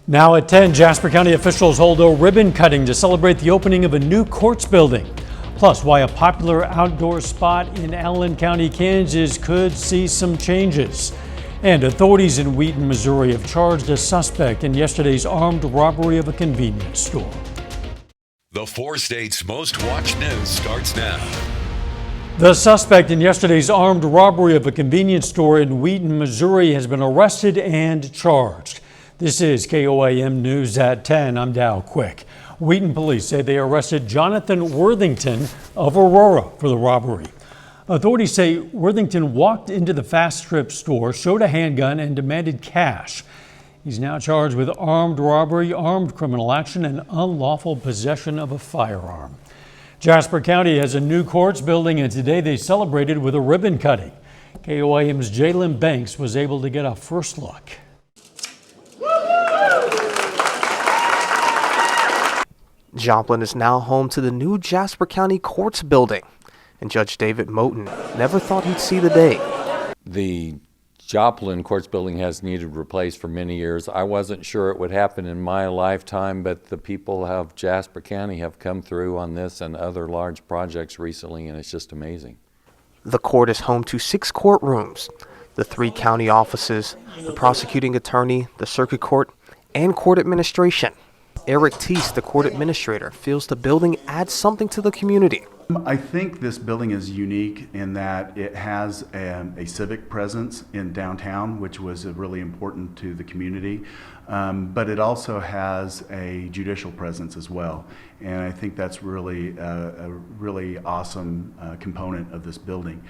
Now at 10, Jasper County officials hold a ribbon cutting to celebrate the opening of a new courts building. Plus, why a popular outdoor spot in Allen County, Kansas could see some changes. And authorities in Wheaton, Missouri have charged a suspect in yesterday's armed robbery of a convenience store. The 4 states' most watched news starts now. The suspect in yesterday's armed robbery of a convenience store in Wheaton, Missouri has been arrested and charged. This is KOAM News at 10. I'm Dow Quick. Wheaton police say they arrested Jonathan Worthington of Aurora for the robbery. Authorities say Worthington walked into the fast strip store, showed a handgun, and demanded cash. He's now charged with armed robbery, armed criminal action, and unlawful possession of a firearm. Jasper County has a new courts building, and today they celebrated with a ribbon cutting. KOAM's Jalen Banks was able to get a first look. Joplin is now home to the new Jasper County Courts building, and Judge David Moten never thought he'd see the day. The Joplin Courts building has needed replaced for many years. I wasn't sure it would happen in my lifetime, but the people of Jasper County have come through on this and other large projects recently, and it's just amazing. The court is home to 6 courtrooms, the 3 county offices, the prosecuting attorney, the circuit court, and court administration. Eric Teese, the court administrator, feels the building adds something to the community. I think this building is unique in that it has a civic presence in downtown, which was really important to the community, but it also has a judicial presence as well. And I think that's really a really awesome component of this building.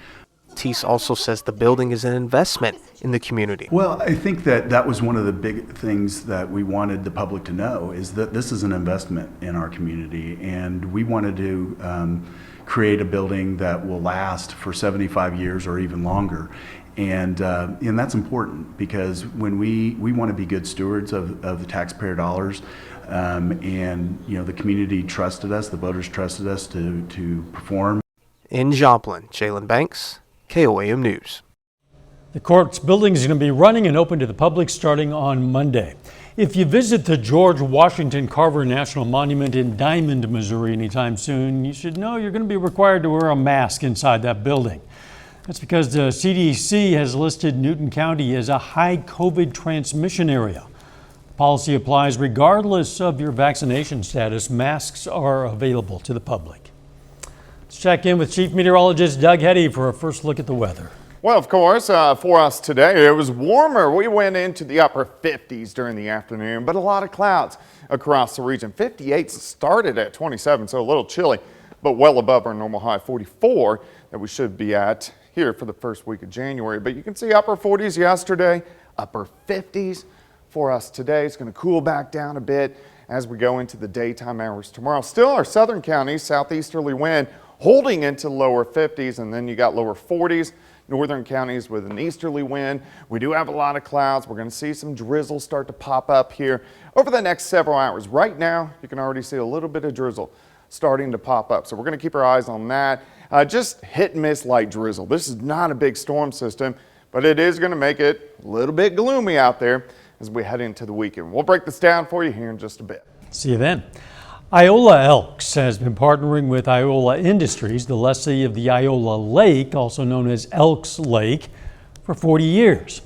Teese also says the building is an investment in the community. Well, I think that was one of the big things that we wanted the public to know, is that this is an investment in our community, and we wanted to create a building that will last for 75 years or even longer. And that's important, because when we want to be good stewards of the taxpayer dollars, and the community trusted us, the voters trusted us to perform. In Joplin, Jalen Banks, KOAM News. The courts building is going to be running and open to the public starting on Monday. If you visit the George Washington Carver National Monument in Diamond, Missouri anytime soon, you should know you're going to be required to wear a mask inside that building. That's because the CDC has listed Newton County as a high COVID transmission area. The policy applies regardless of your vaccination status. Masks are available to the public. Let's check in with Chief Meteorologist Doug Heddy for a first look at the weather. Well, of course, for us today, it was warmer. We went into the upper 50s during the afternoon, but a lot of clouds across the region. 58 started at 27, so a little chilly, but well above our normal high 44 that we should be at here for the first week of January. But you can see upper 40s yesterday, upper 50s for us today. It's going to cool back down a bit as we go into the daytime hours tomorrow. Still, our southern counties, southeasterly wind holding into lower 50s, and then you got lower 40s. Northern counties with an easterly wind. We do have a lot of clouds. We're going to see some drizzle start to pop up here over the next several hours. Right now, you can already see a little bit of drizzle starting to pop up. So we're going to keep our eyes on that. Just hit and miss light drizzle. This is not a big storm system, but it is going to make it a little bit gloomy out there as we head into the weekend. We'll break this down for you here in just a bit. See you then. Iola Elks has been partnering with Iola Industries, the lessee of the Iola Lake, also known as Elks Lake, for 40 years.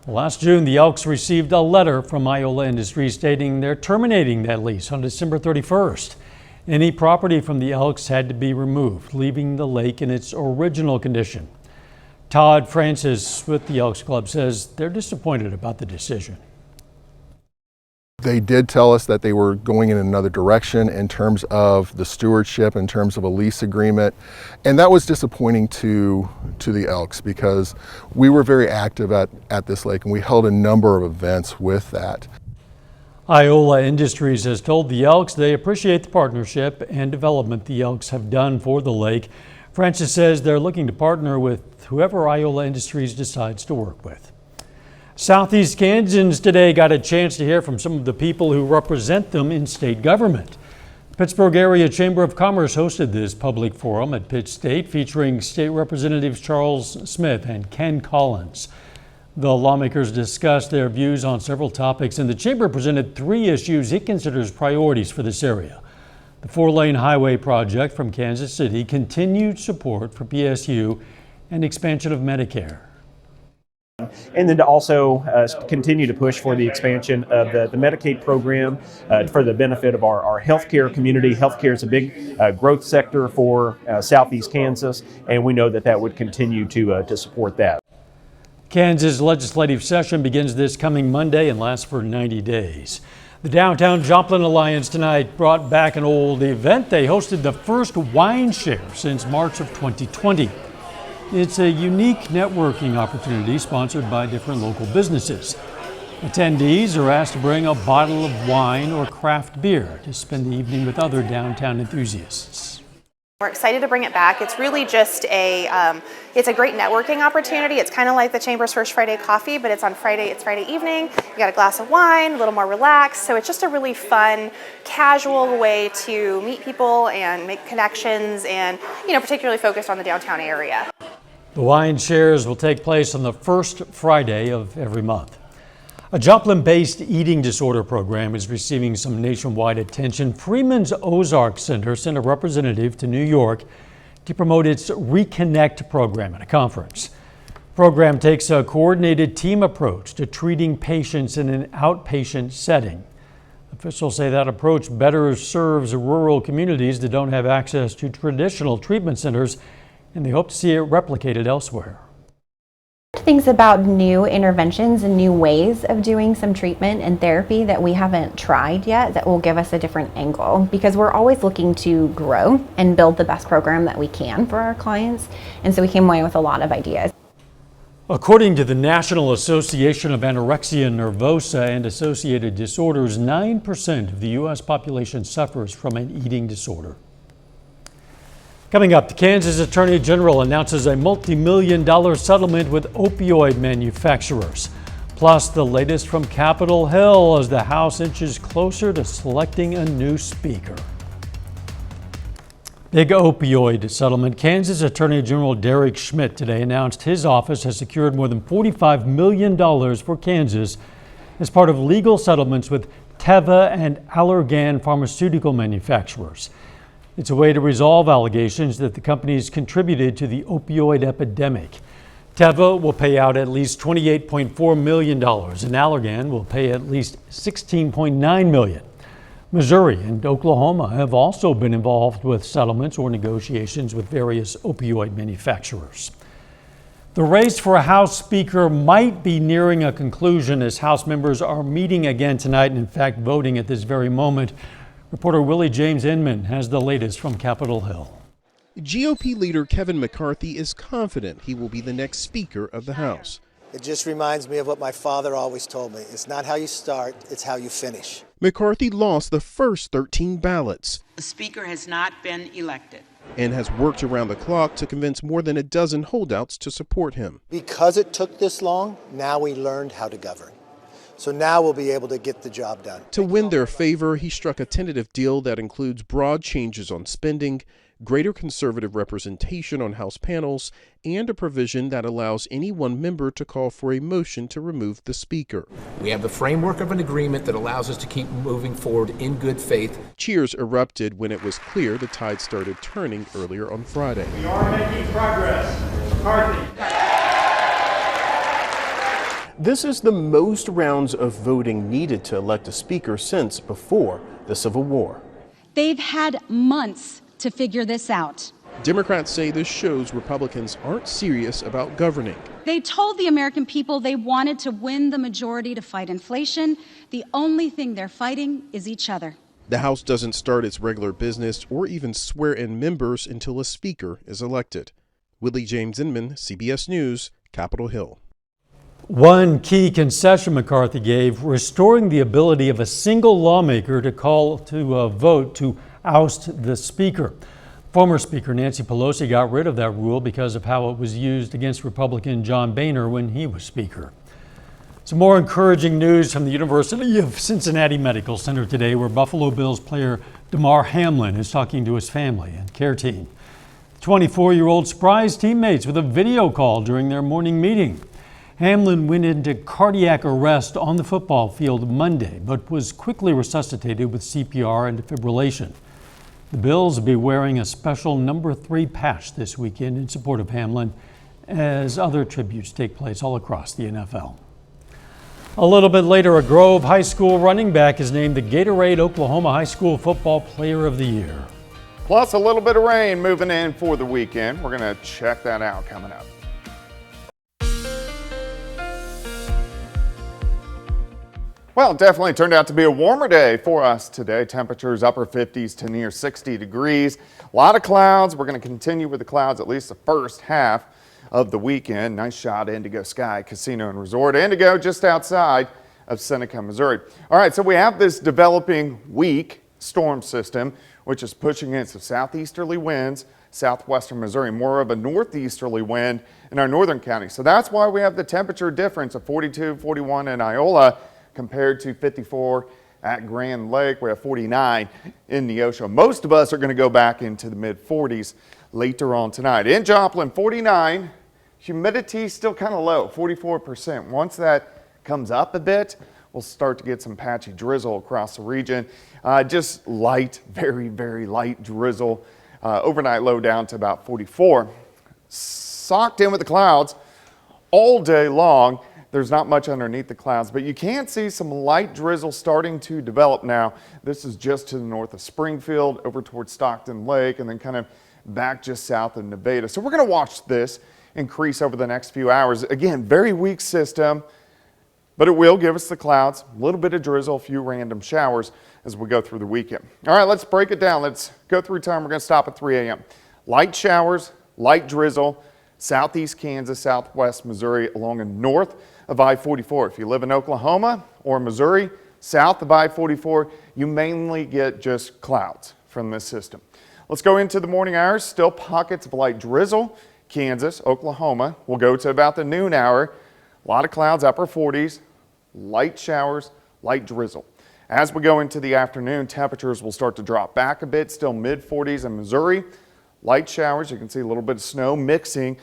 Last June, the Elks received a letter from Iola Industries stating they're terminating that lease on December 31st. Any property from the Elks had to be removed, leaving the lake in its original condition. Todd Francis with the Elks Club says they're disappointed about the decision. They did tell us that they were going in another direction in terms of the stewardship, in terms of a lease agreement. And that was disappointing to the Elks, because we were very active at this lake, and we held a number of events with that. Iola Industries has told the Elks they appreciate the partnership and development the Elks have done for the lake. Francis says they're looking to partner with whoever Iola Industries decides to work with. Southeast Kansans today got a chance to hear from some of the people who represent them in state government. The Pittsburgh Area Chamber of Commerce hosted this public forum at Pitt State, featuring State Representatives Charles Smith and Ken Collins. The lawmakers discussed their views on several topics, and the chamber presented 3 issues it considers priorities for this area. The 4-lane highway project from Kansas City, continued support for PSU, and expansion of Medicare. And then to also continue to push for the expansion of the Medicaid program for the benefit of our healthcare community. Healthcare is a big growth sector for Southeast Kansas, and we know that would continue to support that. Kansas legislative session begins this coming Monday and lasts for 90 days. The Downtown Joplin Alliance tonight brought back an old event. They hosted the first wine share since March of 2020. It's a unique networking opportunity sponsored by different local businesses. Attendees are asked to bring a bottle of wine or craft beer to spend the evening with other downtown enthusiasts. We're excited to bring it back. It's really just it's a great networking opportunity. It's kind of like the Chamber's First Friday Coffee, but it's on Friday. It's Friday evening. You got a glass of wine, a little more relaxed. So it's just a really fun, casual way to meet people and make connections, and particularly focused on the downtown area. The wine shares will take place on the first Friday of every month. A Joplin-based eating disorder program is receiving some nationwide attention. Freeman's Ozark Center sent a representative to New York to promote its Reconnect program at a conference. The program takes a coordinated team approach to treating patients in an outpatient setting. Officials say that approach better serves rural communities that don't have access to traditional treatment centers, and they hope to see it replicated elsewhere. Things about new interventions and new ways of doing some treatment and therapy that we haven't tried yet that will give us a different angle, because we're always looking to grow and build the best program that we can for our clients, and so we came away with a lot of ideas. According to the National Association of Anorexia Nervosa and Associated Disorders, 9% of the U.S. population suffers from an eating disorder. Coming up, the Kansas Attorney General announces a multi-million-dollar settlement with opioid manufacturers. Plus, the latest from Capitol Hill as the House inches closer to selecting a new speaker. Big opioid settlement. Kansas Attorney General Derek Schmidt today announced his office has secured more than $45 million for Kansas as part of legal settlements with Teva and Allergan pharmaceutical manufacturers. It's a way to resolve allegations that the companies contributed to the opioid epidemic. Teva will pay out at least $28.4 million, and Allergan will pay at least $16.9 million. Missouri and Oklahoma have also been involved with settlements or negotiations with various opioid manufacturers. The race for a House Speaker might be nearing a conclusion as House members are meeting again tonight and, in fact, voting at this very moment. Reporter Willie James Inman has the latest from Capitol Hill. GOP leader Kevin McCarthy is confident he will be the next Speaker of the House. It just reminds me of what my father always told me. It's not how you start, it's how you finish. McCarthy lost the first 13 ballots. The Speaker has not been elected. And has worked around the clock to convince more than a dozen holdouts to support him. Because it took this long, now we learned how to govern. So now we'll be able to get the job done. To win their favor, he struck a tentative deal that includes broad changes on spending, greater conservative representation on House panels, and a provision that allows any one member to call for a motion to remove the Speaker. We have the framework of an agreement that allows us to keep moving forward in good faith. Cheers erupted when it was clear the tide started turning earlier on Friday. We are making progress. McCarthy. This is the most rounds of voting needed to elect a speaker since before the Civil War. They've had months to figure this out. Democrats say this shows Republicans aren't serious about governing. They told the American people they wanted to win the majority to fight inflation. The only thing they're fighting is each other. The House doesn't start its regular business or even swear in members until a speaker is elected. Willie James Inman, CBS News, Capitol Hill. One key concession McCarthy gave, restoring the ability of a single lawmaker to call to a vote to oust the Speaker. Former Speaker Nancy Pelosi got rid of that rule because of how it was used against Republican John Boehner when he was Speaker. Some more encouraging news from the University of Cincinnati Medical Center today, where Buffalo Bills player Damar Hamlin is talking to his family and care team. The 24-year-old surprised teammates with a video call during their morning meeting. Hamlin went into cardiac arrest on the football field Monday, but was quickly resuscitated with CPR and defibrillation. The Bills will be wearing a special number 3 patch this weekend in support of Hamlin as other tributes take place all across the NFL. A little bit later, a Grove High School running back is named the Gatorade Oklahoma High School Football Player of the Year. Plus a little bit of rain moving in for the weekend. We're going to check that out coming up. Well, it definitely turned out to be a warmer day for us today. Temperatures upper 50s to near 60 degrees. A lot of clouds. We're going to continue with the clouds at least the first half of the weekend. Nice shot at Indigo Sky Casino and Resort. Indigo just outside of Seneca, Missouri. All right, so we have this developing weak storm system, which is pushing against the southeasterly winds, southwestern Missouri, more of a northeasterly wind in our northern counties. So that's why we have the temperature difference of 42, 41 in Iola compared to 54 at Grand Lake. We have 49 in Neosho. Most of us are going to go back into the mid 40s later on tonight. In Joplin, 49. Humidity still kind of low, 44%. Once that comes up a bit, we'll start to get some patchy drizzle across the region. Just light, very, very light drizzle. Overnight low down to about 44. Socked in with the clouds all day long. There's not much underneath the clouds, but you can see some light drizzle starting to develop now. This is just to the north of Springfield, over towards Stockton Lake, and then kind of back just south of Nevada. So we're going to watch this increase over the next few hours. Again, very weak system, but it will give us the clouds, a little bit of drizzle, a few random showers as we go through the weekend. All right, let's break it down. Let's go through time. We're going to stop at 3 a.m. Light showers, light drizzle, southeast Kansas, southwest Missouri, along and north of I-44. If you live in Oklahoma or Missouri, south of I-44, you mainly get just clouds from this system. Let's go into the morning hours. Still pockets of light drizzle. Kansas, Oklahoma. We'll go to about the noon hour. A lot of clouds, upper 40s, light showers, light drizzle. As we go into the afternoon, temperatures will start to drop back a bit. Still mid 40s in Missouri. Light showers. You can see a little bit of snow mixing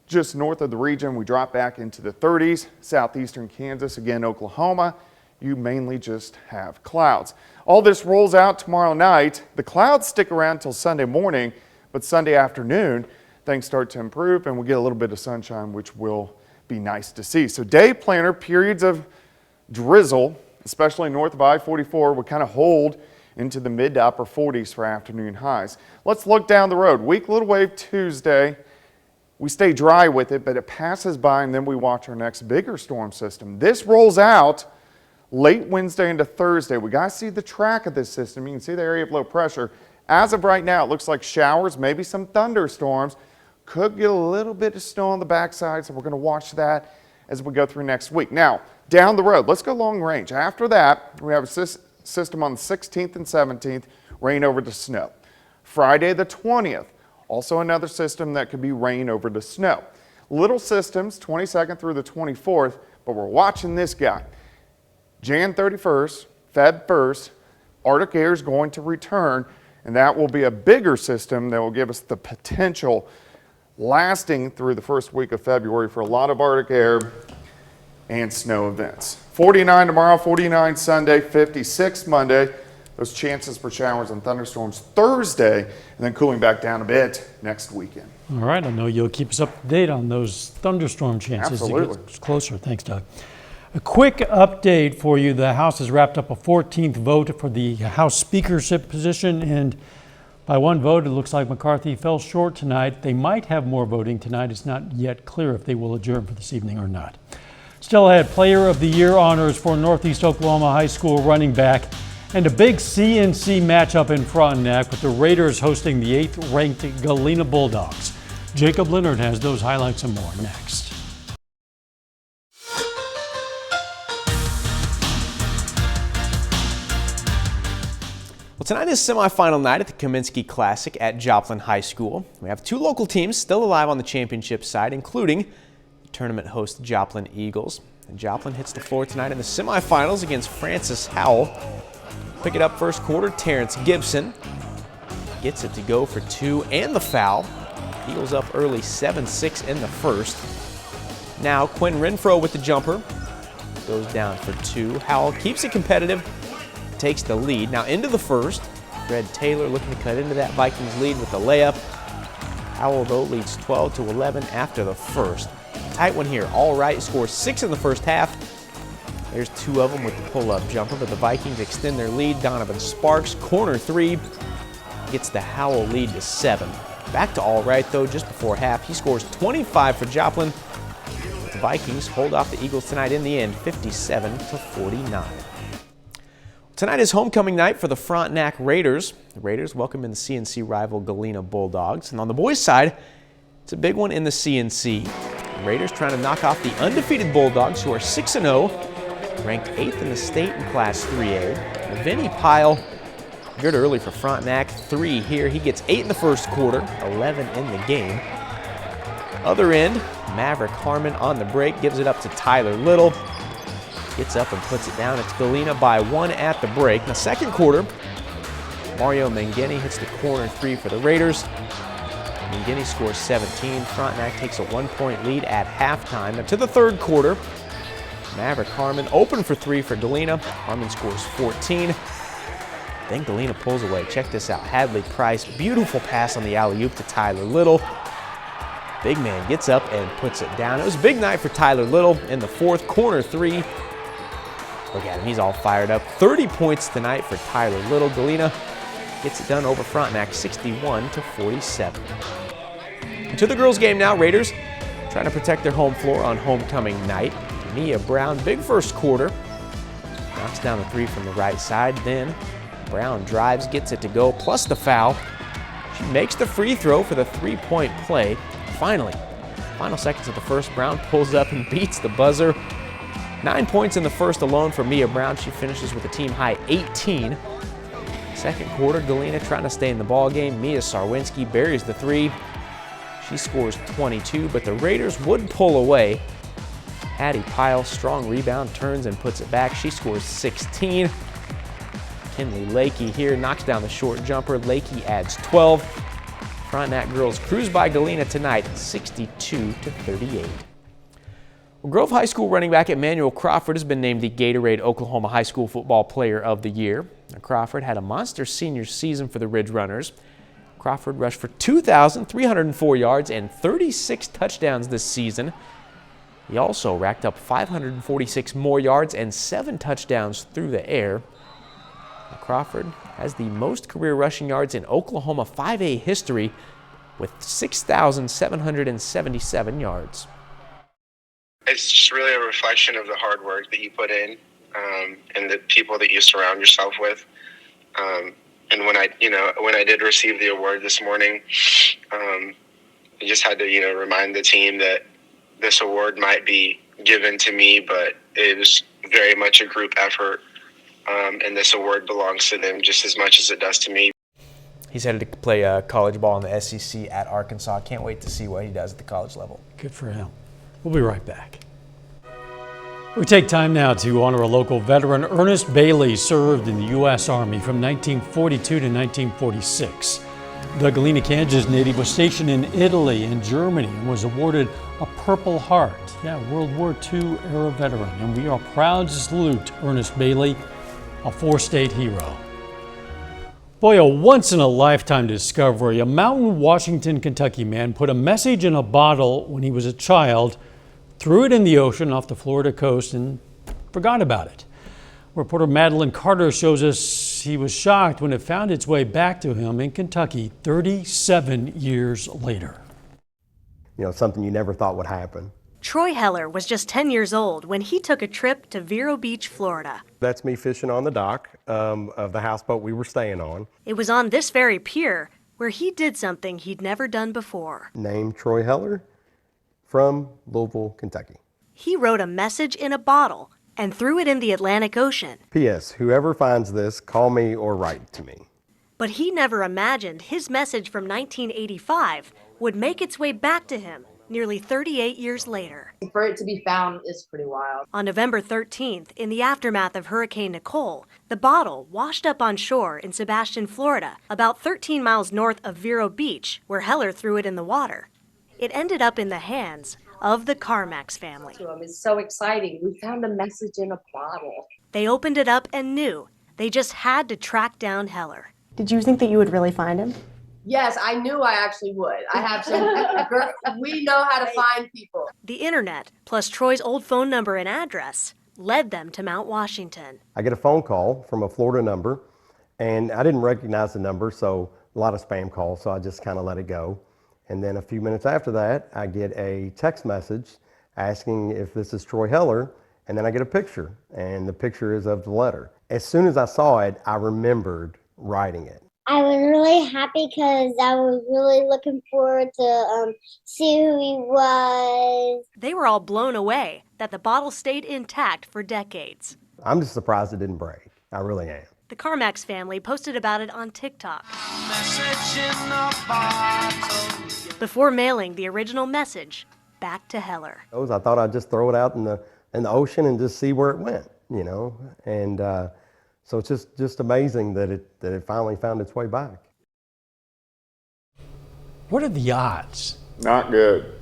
just north of the region. We drop back into the 30s. Southeastern Kansas, again Oklahoma, you mainly just have clouds. All this rolls out tomorrow night. The clouds stick around till Sunday morning, but Sunday afternoon things start to improve and we get a little bit of sunshine, which will be nice to see. So day planner, periods of drizzle, especially north of I-44, will kind of hold into the mid to upper 40s for afternoon highs. Let's look down the road. Weak little wave Tuesday. We stay dry with it, but it passes by and then we watch our next bigger storm system. This rolls out late Wednesday into Thursday. We got to see the track of this system. You can see the area of low pressure. As of right now, it looks like showers, maybe some thunderstorms. Could get a little bit of snow on the backside, so we're going to watch that as we go through next week. Now, down the road, let's go long range. After that, we have a system on the 16th and 17th, rain over to snow. Friday the 20th, also another system that could be rain over to snow. Little systems, 22nd through the 24th, but we're watching this guy. Jan 31st, Feb 1st, Arctic air is going to return, and that will be a bigger system that will give us the potential lasting through the first week of February for a lot of Arctic air and snow events. 49 tomorrow, 49 Sunday, 56 Monday. Those chances for showers and thunderstorms Thursday, and then cooling back down a bit next weekend. All right, I know you'll keep us up to date on those thunderstorm chances. Absolutely. As it gets closer. Thanks, Doug. A quick update for you. The House has wrapped up a 14th vote for the House speakership position, and by one vote, it looks like McCarthy fell short tonight. They might have more voting tonight. It's not yet clear if they will adjourn for this evening or not. Still ahead, Player of the Year honors for Northeast Oklahoma High School running back, and a big CNC matchup in Frontenac with the Raiders hosting the 8th-ranked Galena Bulldogs. Jacob Leonard has those highlights and more next. Well, tonight is semifinal night at the Kaminsky Classic at Joplin High School. We have two local teams still alive on the championship side, including tournament host Joplin Eagles. And Joplin hits the floor tonight in the semifinals against Francis Howell. Pick it up first quarter, Terrence Gibson gets it to go for 2 and the foul. Eagles up early 7-6 in the first. Now Quinn Renfro with the jumper. Goes down for 2. Howell keeps it competitive, takes the lead. Now into the first. Fred Taylor looking to cut into that Vikings lead with the layup. Howell, though, leads 12-11 after the first. Tight one here. All right, scores 6 in the first half. There's 2 of them with the pull-up jumper, but the Vikings extend their lead. Donovan Sparks, corner 3, gets the Howell lead to 7. Back to All Right, though, just before half. He scores 25 for Joplin. The Vikings hold off the Eagles tonight in the end, 57-49. Tonight is homecoming night for the Frontenac Raiders. The Raiders welcome in the CNC rival Galena Bulldogs. And on the boys' side, it's a big one in the CNC. The Raiders trying to knock off the undefeated Bulldogs, who are 6-0, ranked 8th in the state in Class 3A. Vinny Pyle, good early for Frontenac, 3 here. He gets 8 in the first quarter, 11 in the game. Other end, Maverick Harmon on the break, gives it up to Tyler Little. Gets up and puts it down. It's Galena by 1 at the break. Now, second quarter, Mario Mangini hits the corner 3 for the Raiders. Mangini scores 17. Frontenac takes a 1-point lead at halftime. Now, to the third quarter, Maverick Harmon open for 3 for Galena. Harmon scores 14. Then Galena pulls away. Check this out. Hadley Price, beautiful pass on the alley-oop to Tyler Little. Big man gets up and puts it down. It was a big night for Tyler Little in the fourth, corner 3. Look at him, he's all fired up. 30 points tonight for Tyler Little. Galena gets it done over Frontenac, 61-47. To the girls' game now. Raiders trying to protect their home floor on homecoming night. Mia Brown, big first quarter. Knocks down a 3 from the right side. Then Brown drives, gets it to go, plus the foul. She makes the free throw for the 3-point play. Finally, final seconds of the first, Brown pulls up and beats the buzzer. 9 points in the first alone for Mia Brown. She finishes with a team-high 18. Second quarter, Galena trying to stay in the ball game. Mia Sarwinski buries the 3. She scores 22, but the Raiders would pull away. Hattie Pyle, strong rebound, turns and puts it back. She scores 16. Kinley Lakey here knocks down the short jumper. Lakey adds 12. Frontenac girls cruise by Galena tonight, 62-38. Well, Grove High School running back Emmanuel Crawford has been named the Gatorade Oklahoma High School Football Player of the Year. Now, Crawford had a monster senior season for the Ridge Runners. Crawford rushed for 2,304 yards and 36 touchdowns this season. He also racked up 546 more yards and 7 touchdowns through the air. Now, Crawford has the most career rushing yards in Oklahoma 5A history with 6,777 yards. It's just really a reflection of the hard work that you put in and the people that you surround yourself with. And when I did receive the award this morning, I just had to, remind the team that this award might be given to me, but it was very much a group effort. And this award belongs to them just as much as it does to me. He's headed to play college ball in the SEC at Arkansas. Can't wait to see what he does at the college level. Good for him. We'll be right back. We take time now to honor a local veteran. Ernest Bailey served in the U.S. Army from 1942 to 1946. The Galena, Kansas native was stationed in Italy and Germany and was awarded a Purple Heart. Yeah, World War II era veteran. And we are proud to salute Ernest Bailey, a 4-state hero. Boy, a once-in-a-lifetime discovery. A mountain Washington, Kentucky man put a message in a bottle when he was a child, threw it in the ocean off the Florida coast, and forgot about it. Reporter Madeline Carter shows us he was shocked when it found its way back to him in Kentucky 37 years later. Something you never thought would happen. Troy Heller was just 10 years old when he took a trip to Vero Beach, Florida. That's me fishing on the dock of the houseboat we were staying on. It was on this very pier where he did something he'd never done before. Named Troy Heller from Louisville, Kentucky. He wrote a message in a bottle and threw it in the Atlantic Ocean. P.S. Whoever finds this, call me or write to me. But he never imagined his message from 1985 would make its way back to him nearly 38 years later. For it to be found is pretty wild. On November 13th, in the aftermath of Hurricane Nicole, the bottle washed up on shore in Sebastian, Florida, about 13 miles north of Vero Beach, where Heller threw it in the water. It ended up in the hands of the Carmax family. It's so exciting. We found a message in a bottle. They opened it up and knew they just had to track down Heller. Did you think that you would really find him? Yes, I knew I actually would. I have some, we know how to find people. The internet, plus Troy's old phone number and address, led them to Mount Washington. I get a phone call from a Florida number, and I didn't recognize the number, so a lot of spam calls, so I just kind of let it go. And then a few minutes after that, I get a text message asking if this is Troy Heller, and then I get a picture, and the picture is of the letter. As soon as I saw it, I remembered writing it. I was really happy because I was really looking forward to see who he was. They were all blown away that the bottle stayed intact for decades. I'm just surprised it didn't break. I really am. The Carmax family posted about it on TikTok. Before mailing the original message back to Heller. I thought I'd just throw it out in the ocean and just see where it went, you know, and so it's just amazing that it finally found its way back. What are the odds? Not good.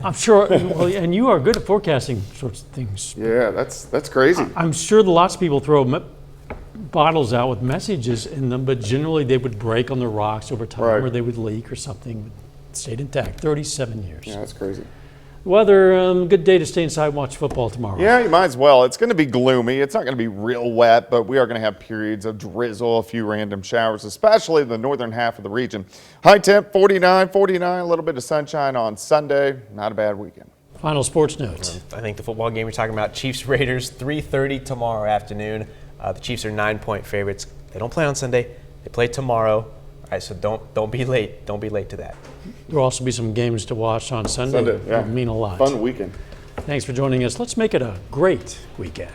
I'm sure, well, and you are good at forecasting sorts of things. Yeah, that's crazy. I'm sure lots of people throw bottles out with messages in them, but generally they would break on the rocks over time, Right. or they would leak or something. Stayed intact. 37 years. Yeah, that's crazy. Weather, good day to stay inside and watch football tomorrow. Yeah, you might as well. It's going to be gloomy. It's not going to be real wet, but we are going to have periods of drizzle, a few random showers, especially in the northern half of the region. High temp, 49, a little bit of sunshine on Sunday. Not a bad weekend. Final sports notes. I think the football game we're talking about, Chiefs-Raiders, 3:30 tomorrow afternoon. The Chiefs are 9-point favorites. They don't play on Sunday. They play tomorrow. All right, so don't be late. Don't be late to that. There'll also be some games to watch on Sunday. Yeah. It'll mean a lot. Fun weekend. Thanks for joining us. Let's make it a great weekend.